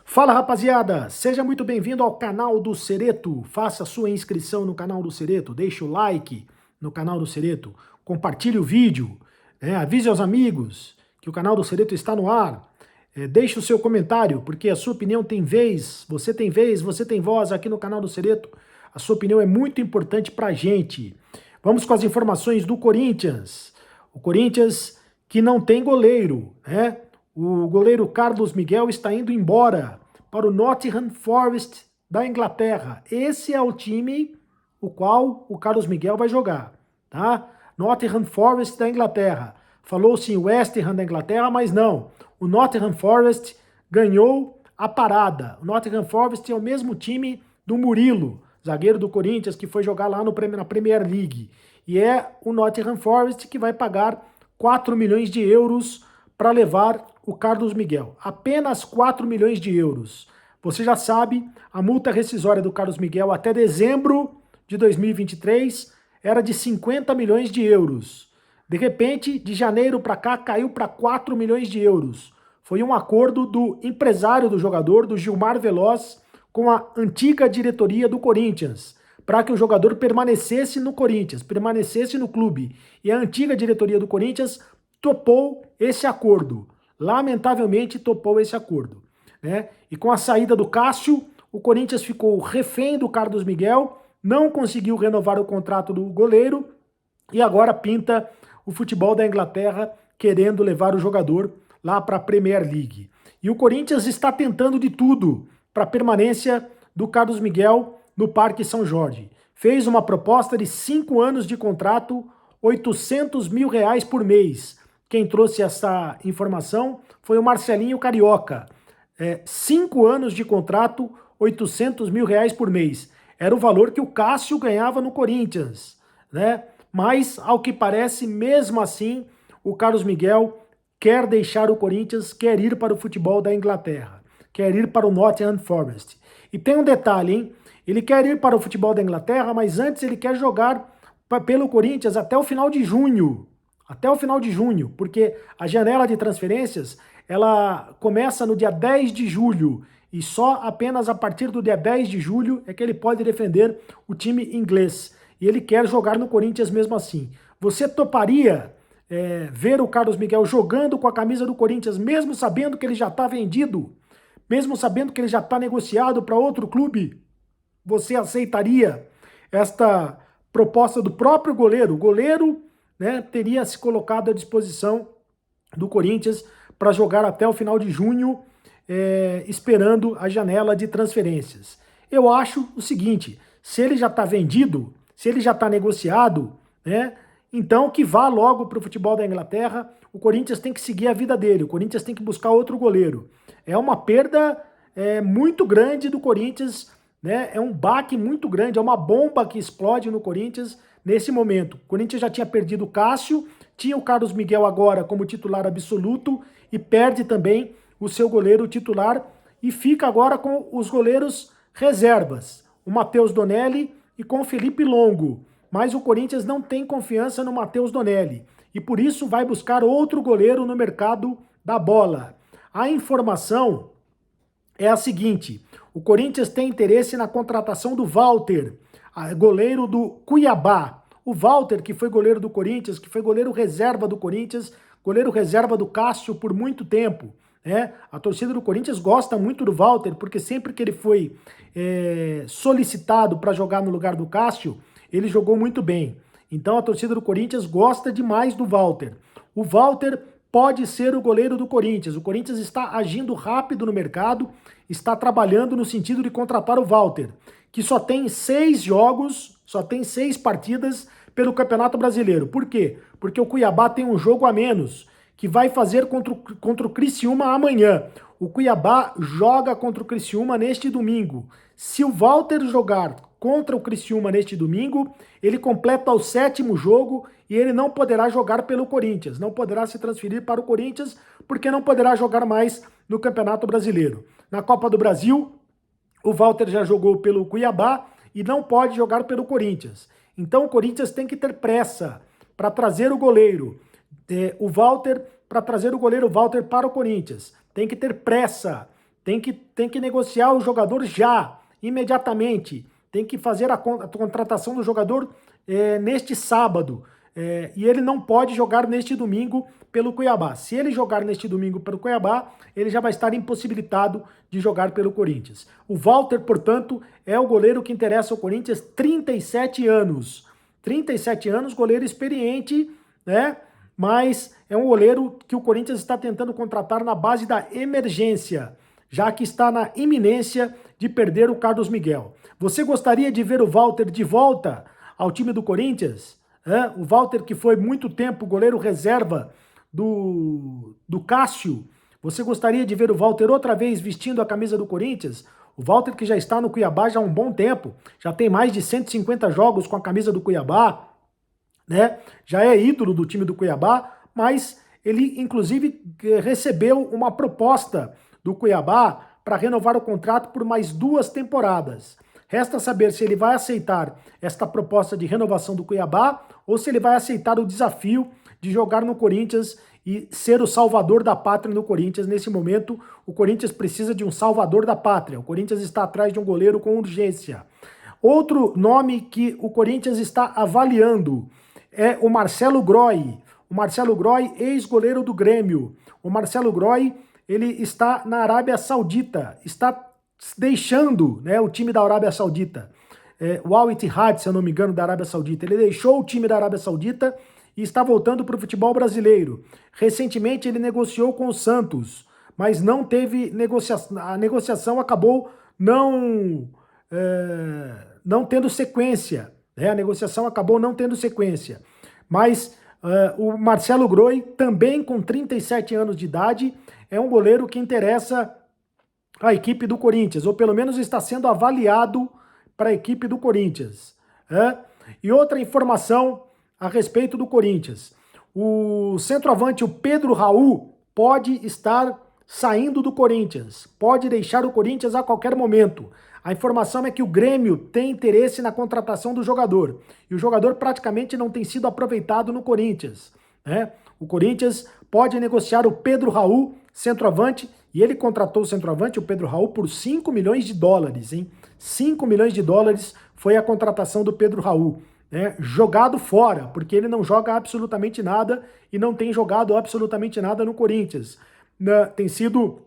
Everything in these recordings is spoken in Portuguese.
Fala, rapaziada, seja muito bem-vindo ao canal do Cereto. Faça sua inscrição no canal do Cereto, deixe o like no canal do Cereto, compartilhe o vídeo, avise aos amigos que o canal do Cereto está no ar. Deixe o seu comentário, porque a sua opinião tem vez, você tem voz aqui no canal do Cereto. A sua opinião é muito importante pra gente. Vamos com as informações do Corinthians. O Corinthians que não tem goleiro, né? O goleiro Carlos Miguel está indo embora para o Nottingham Forest da Inglaterra. Esse é o time o qual o Carlos Miguel vai jogar, tá? Nottingham Forest da Inglaterra. Falou-se em West Ham da Inglaterra, mas não. O Nottingham Forest ganhou a parada. O Nottingham Forest é o mesmo time do Murilo, zagueiro do Corinthians, que foi jogar lá na Premier League. E é o Nottingham Forest que vai pagar 4 milhões de euros para levar o Carlos Miguel. Apenas 4 milhões de euros. Você já sabe, a multa rescisória do Carlos Miguel até dezembro de 2023 era de 50 milhões de euros. De repente, de janeiro para cá, caiu para 4 milhões de euros. Foi um acordo do empresário do jogador, do Gilmar Veloz, com a antiga diretoria do Corinthians, para que o jogador permanecesse no Corinthians, permanecesse no clube. E a antiga diretoria do Corinthians topou esse acordo. Lamentavelmente topou esse acordo, né? E com a saída do Cássio, o Corinthians ficou refém do Carlos Miguel, não conseguiu renovar o contrato do goleiro e agora pinta o futebol da Inglaterra querendo levar o jogador lá para a Premier League. E o Corinthians está tentando de tudo para a permanência do Carlos Miguel no Parque São Jorge. Fez uma proposta de 5 anos de contrato, 800 mil reais por mês. Quem trouxe essa informação foi o Marcelinho Carioca. 5 anos de contrato, 800 mil reais por mês. Era o valor que o Cássio ganhava no Corinthians, né? Mas, ao que parece, mesmo assim, o Carlos Miguel quer deixar o Corinthians, quer ir para o futebol da Inglaterra, quer ir para o Nottingham Forest. E tem um detalhe, hein? Ele quer ir para o futebol da Inglaterra, mas antes ele quer jogar pelo Corinthians até o final de junho. Até o final de junho, porque a janela de transferências, ela começa no dia 10 de julho e só apenas a partir do dia 10 de julho é que ele pode defender o time inglês. E ele quer jogar no Corinthians mesmo assim. Você toparia ver o Carlos Miguel jogando com a camisa do Corinthians, mesmo sabendo que ele já está vendido? Mesmo sabendo que ele já está negociado para outro clube? Você aceitaria esta proposta do próprio goleiro? O goleiro, né, teria se colocado à disposição do Corinthians para jogar até o final de junho, esperando a janela de transferências. Eu acho o seguinte, se ele já está vendido, se ele já está negociado, né, então que vá logo para o futebol da Inglaterra. O Corinthians tem que seguir a vida dele, o Corinthians tem que buscar outro goleiro. É uma perda muito grande do Corinthians, né? É um baque muito grande, é uma bomba que explode no Corinthians nesse momento. O Corinthians já tinha perdido o Cássio, tinha o Carlos Miguel agora como titular absoluto e perde também o seu goleiro titular e fica agora com os goleiros reservas, o Matheus Donelli e com o Felipe Longo. Mas o Corinthians não tem confiança no Matheus Donelli e por isso vai buscar outro goleiro no mercado da bola. A informação é a seguinte: o Corinthians tem interesse na contratação do Walter, goleiro do Cuiabá. O Walter, que foi goleiro do Corinthians, que foi goleiro reserva do Corinthians, goleiro reserva do Cássio por muito tempo, né? A torcida do Corinthians gosta muito do Walter, porque sempre que ele foi solicitado para jogar no lugar do Cássio, ele jogou muito bem. Então a torcida do Corinthians gosta demais do Walter. O Walter pode ser o goleiro do Corinthians. O Corinthians está agindo rápido no mercado, está trabalhando no sentido de contratar o Walter, que só tem 6 jogos, só tem 6 partidas pelo Campeonato Brasileiro. Por quê? Porque o Cuiabá tem um jogo a menos, que vai fazer contra o Criciúma amanhã. O Cuiabá joga contra o Criciúma neste domingo. Se o Walter jogar contra o Criciúma neste domingo, ele completa o 7º jogo e ele não poderá jogar pelo Corinthians, não poderá se transferir para o Corinthians, porque não poderá jogar mais no Campeonato Brasileiro. Na Copa do Brasil, o Walter já jogou pelo Cuiabá e não pode jogar pelo Corinthians. Então o Corinthians tem que ter pressa para trazer o goleiro, para trazer o goleiro Walter para o Corinthians. Tem que ter pressa Tem que negociar o jogador já, imediatamente. Tem que fazer a contratação do jogador neste sábado. E ele não pode jogar neste domingo pelo Cuiabá. Se ele jogar neste domingo pelo Cuiabá, ele já vai estar impossibilitado de jogar pelo Corinthians. O Walter, portanto, é o goleiro que interessa ao Corinthians, 37 anos. 37 anos, goleiro experiente, né? Mas é um goleiro que o Corinthians está tentando contratar na base da emergência, já que está na iminência de perder o Carlos Miguel. Você gostaria de ver o Walter de volta ao time do Corinthians? O Walter, que foi muito tempo goleiro reserva do Cássio. Você gostaria de ver o Walter outra vez vestindo a camisa do Corinthians? O Walter, que já está no Cuiabá já há um bom tempo, já tem mais de 150 jogos com a camisa do Cuiabá, né? Já é ídolo do time do Cuiabá, mas ele inclusive recebeu uma proposta do Cuiabá para renovar o contrato por mais 2 temporadas. Resta saber se ele vai aceitar esta proposta de renovação do Cuiabá ou se ele vai aceitar o desafio de jogar no Corinthians e ser o salvador da pátria no Corinthians. Nesse momento, o Corinthians precisa de um salvador da pátria. O Corinthians está atrás de um goleiro com urgência. Outro nome que o Corinthians está avaliando é o Marcelo Groy. O Marcelo Groy, ex-goleiro do Grêmio. O Marcelo Groy, ele está na Arábia Saudita, está deixando, né, o time da Arábia Saudita. O Al Ittihad, se eu não me engano, da Arábia Saudita. Ele deixou o time da Arábia Saudita e está voltando para o futebol brasileiro. Recentemente ele negociou com o Santos, mas não teve negociação. A negociação acabou não tendo sequência. Né? A negociação acabou não tendo sequência. Mas o Marcelo Groy, também com 37 anos de idade, é um goleiro que interessa a equipe do Corinthians, ou pelo menos está sendo avaliado para a equipe do Corinthians. E outra informação a respeito do Corinthians. O centroavante, o Pedro Raul, pode estar saindo do Corinthians, pode deixar o Corinthians a qualquer momento. A informação é que o Grêmio tem interesse na contratação do jogador, e o jogador praticamente não tem sido aproveitado no Corinthians. Né? O Corinthians pode negociar o Pedro Raul, centroavante, e ele contratou o centroavante, o Pedro Raul, por 5 milhões de dólares. Hein? 5 milhões de dólares foi a contratação do Pedro Raul. Né? Jogado fora, porque ele não joga absolutamente nada e não tem jogado absolutamente nada no Corinthians. Tem sido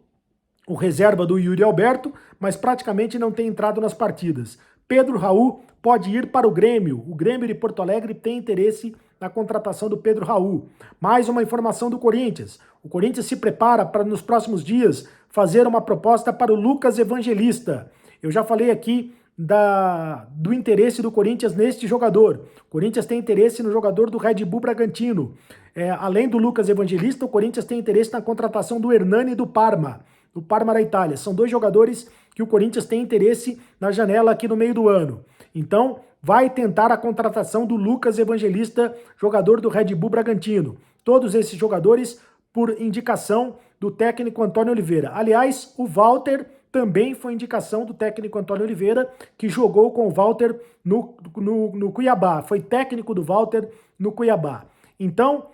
o reserva do Yuri Alberto, mas praticamente não tem entrado nas partidas. Pedro Raul pode ir para o Grêmio. O Grêmio de Porto Alegre tem interesse na contratação do Pedro Raul. Mais uma informação do Corinthians. O Corinthians se prepara para, nos próximos dias, fazer uma proposta para o Lucas Evangelista. Eu já falei aqui do interesse do Corinthians neste jogador. O Corinthians tem interesse no jogador do Red Bull Bragantino. Além do Lucas Evangelista, o Corinthians tem interesse na contratação do Hernani do Parma da Itália. São 2 jogadores que o Corinthians tem interesse na janela aqui no meio do ano. Então, vai tentar a contratação do Lucas Evangelista, jogador do Red Bull Bragantino. Todos esses jogadores por indicação do técnico Antônio Oliveira. Aliás, o Walter também foi indicação do técnico Antônio Oliveira, que jogou com o Walter no Cuiabá. Foi técnico do Walter no Cuiabá. Então,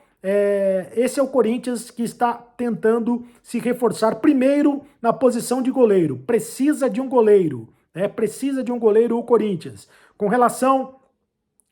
esse é o Corinthians que está tentando se reforçar primeiro na posição de goleiro. Precisa de um goleiro. Precisa de um goleiro o Corinthians. Com relação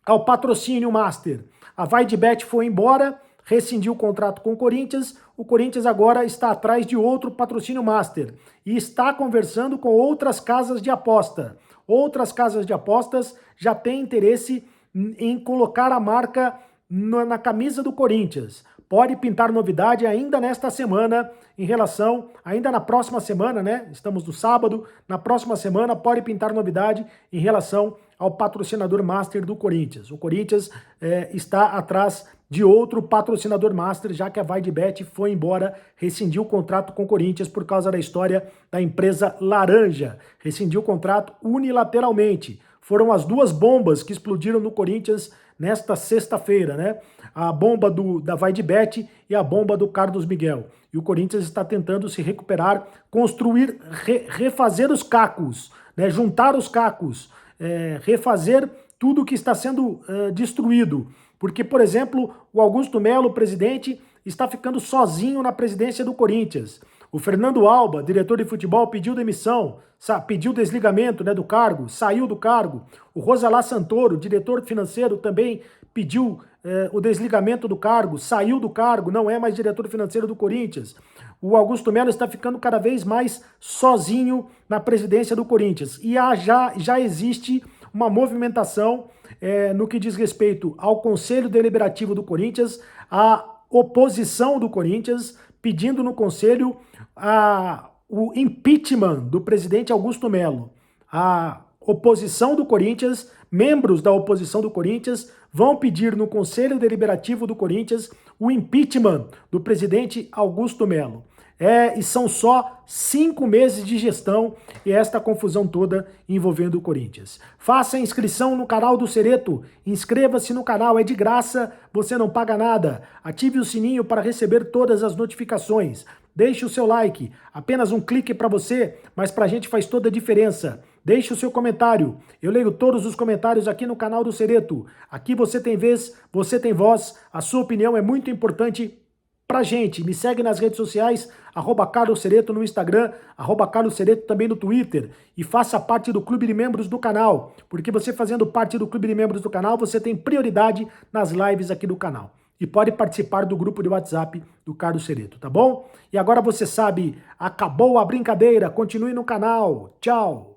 ao patrocínio Master, a VaideBet foi embora, rescindiu o contrato com o Corinthians agora está atrás de outro patrocínio Master e está conversando com outras casas de aposta. Outras casas de apostas já têm interesse em colocar a marca na camisa do Corinthians. Pode pintar novidade ainda nesta semana em relação, ainda na próxima semana, né? Estamos no sábado, na próxima semana pode pintar novidade em relação ao patrocinador Master do Corinthians. O Corinthians está atrás de outro patrocinador Master, já que a VaideBet foi embora, rescindiu o contrato com o Corinthians por causa da história da empresa Laranja. Rescindiu o contrato unilateralmente. Foram as 2 bombas que explodiram no Corinthians nesta sexta-feira, né? A bomba da VaideBet e a bomba do Carlos Miguel. E o Corinthians está tentando se recuperar, construir, refazer os cacos, né? Juntar os cacos, refazer tudo que está sendo destruído. Porque, por exemplo, o Augusto Melo, presidente, está ficando sozinho na presidência do Corinthians. O Fernando Alba, diretor de futebol, pediu demissão, pediu desligamento, né, do cargo, saiu do cargo. O Rosalá Santoro, diretor financeiro, também pediu o desligamento do cargo, saiu do cargo, não é mais diretor financeiro do Corinthians. O Augusto Melo está ficando cada vez mais sozinho na presidência do Corinthians. E já existe uma movimentação no que diz respeito ao Conselho Deliberativo do Corinthians, a oposição do Corinthians, pedindo no Conselho o impeachment do presidente Augusto Melo. A oposição do Corinthians, membros da oposição do Corinthians, vão pedir no Conselho Deliberativo do Corinthians o impeachment do presidente Augusto Melo. E são só 5 meses de gestão e esta confusão toda envolvendo o Corinthians. Faça a inscrição no canal do Cereto, inscreva-se no canal, é de graça, você não paga nada. Ative o sininho para receber todas as notificações. Deixe o seu like, apenas um clique para você, mas para a gente faz toda a diferença. Deixe o seu comentário, eu leio todos os comentários aqui no canal do Cereto. Aqui você tem vez, você tem voz, a sua opinião é muito importante pra gente. Me segue nas redes sociais, @CarlosCereto no Instagram, @CarlosCereto também no Twitter. E faça parte do clube de membros do canal, porque você fazendo parte do clube de membros do canal, você tem prioridade nas lives aqui do canal. E pode participar do grupo de WhatsApp do Carlos Cereto, tá bom? E agora você sabe, acabou a brincadeira, continue no canal. Tchau!